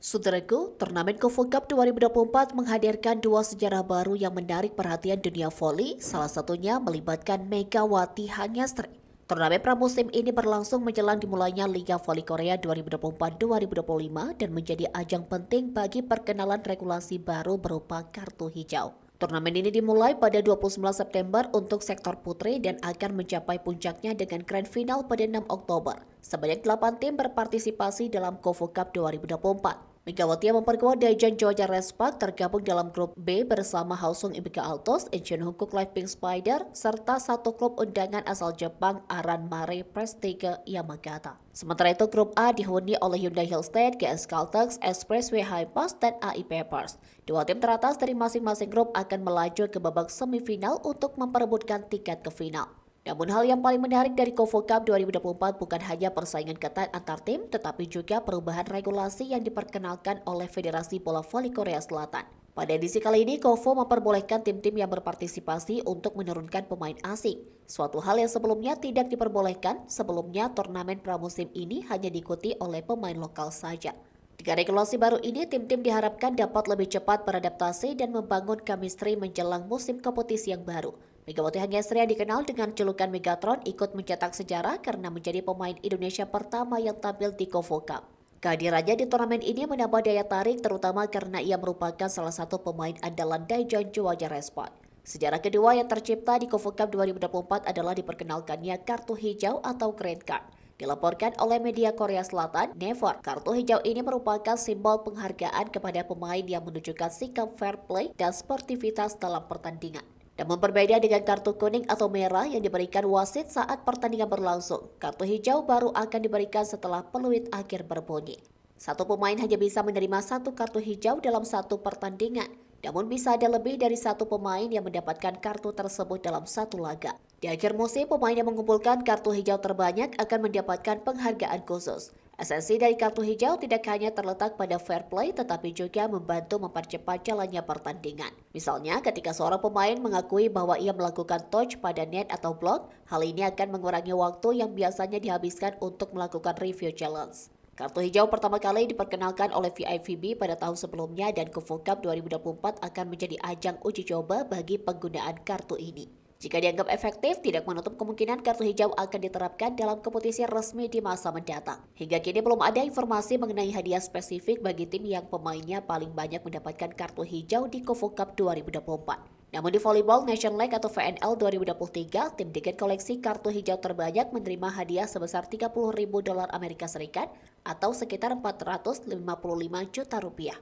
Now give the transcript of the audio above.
Saudaraku, turnamen Kofo Cup 2024 menghadirkan dua sejarah baru yang menarik perhatian dunia voli, salah satunya melibatkan Megawati Hangestri. Turnamen pramusim ini berlangsung menjelang dimulainya Liga Voli Korea 2024-2025 dan menjadi ajang penting bagi perkenalan regulasi baru berupa kartu hijau. Turnamen ini dimulai pada 29 September untuk sektor putri dan akan mencapai puncaknya dengan grand final pada 6 Oktober. Sebanyak 8 tim berpartisipasi dalam Kofo Cup 2024. Megawati yang memperkuat Daejeon Jeoja Respak tergabung dalam grup B bersama Hwasong Ibika Altos, Incheon Hukuk Live Pink Spider, serta satu klub undangan asal Jepang Aran Mare Prestige Yamagata. Sementara itu grup A dihuni oleh Hyundai Hillstead, GS Caltex, Expressway Hypass, dan AI Papers. Dua tim teratas dari masing-masing grup akan melaju ke babak semifinal untuk memperebutkan tiket ke final. Namun hal yang paling menarik dari Kofo Cup 2024 bukan hanya persaingan ketat antar tim, tetapi juga perubahan regulasi yang diperkenalkan oleh Federasi Bola Voli Korea Selatan. Pada edisi kali ini, Kofo memperbolehkan tim-tim yang berpartisipasi untuk menurunkan pemain asing. Suatu hal yang sebelumnya tidak diperbolehkan, sebelumnya turnamen pramusim ini hanya diikuti oleh pemain lokal saja. Dengan regulasi baru ini, tim-tim diharapkan dapat lebih cepat beradaptasi dan membangun chemistry menjelang musim kompetisi yang baru. Megawati Hangestri yang dikenal dengan julukan Megatron ikut mencetak sejarah karena menjadi pemain Indonesia pertama yang tampil di Kofo Cup. Kehadirannya di turnamen ini menambah daya tarik terutama karena ia merupakan salah satu pemain andalan Daejeon Jeoja Respak. Sejarah kedua yang tercipta di Kofo Cup 2024 adalah diperkenalkannya kartu hijau atau green card. Dilaporkan oleh media Korea Selatan, Never, kartu hijau ini merupakan simbol penghargaan kepada pemain yang menunjukkan sikap fair play dan sportivitas dalam pertandingan. Namun berbeda dengan kartu kuning atau merah yang diberikan wasit saat pertandingan berlangsung, kartu hijau baru akan diberikan setelah peluit akhir berbunyi. Satu pemain hanya bisa menerima satu kartu hijau dalam satu pertandingan, namun bisa ada lebih dari satu pemain yang mendapatkan kartu tersebut dalam satu laga. Di akhir musim, pemain yang mengumpulkan kartu hijau terbanyak akan mendapatkan penghargaan khusus. Esensi dari kartu hijau tidak hanya terletak pada fair play, tetapi juga membantu mempercepat jalannya pertandingan. Misalnya, ketika seorang pemain mengakui bahwa ia melakukan touch pada net atau block, hal ini akan mengurangi waktu yang biasanya dihabiskan untuk melakukan review challenge. Kartu hijau pertama kali diperkenalkan oleh VIVB pada tahun sebelumnya dan Kofo Cup 2024 akan menjadi ajang uji coba bagi penggunaan kartu ini. Jika dianggap efektif, tidak menutup kemungkinan kartu hijau akan diterapkan dalam kompetisi resmi di masa mendatang. Hingga kini belum ada informasi mengenai hadiah spesifik bagi tim yang pemainnya paling banyak mendapatkan kartu hijau di Kofo Cup 2024. Namun di Volleyball Nation League atau VNL 2023, tim dengan koleksi kartu hijau terbanyak menerima hadiah sebesar $30.000 Amerika Serikat atau sekitar 455 juta rupiah.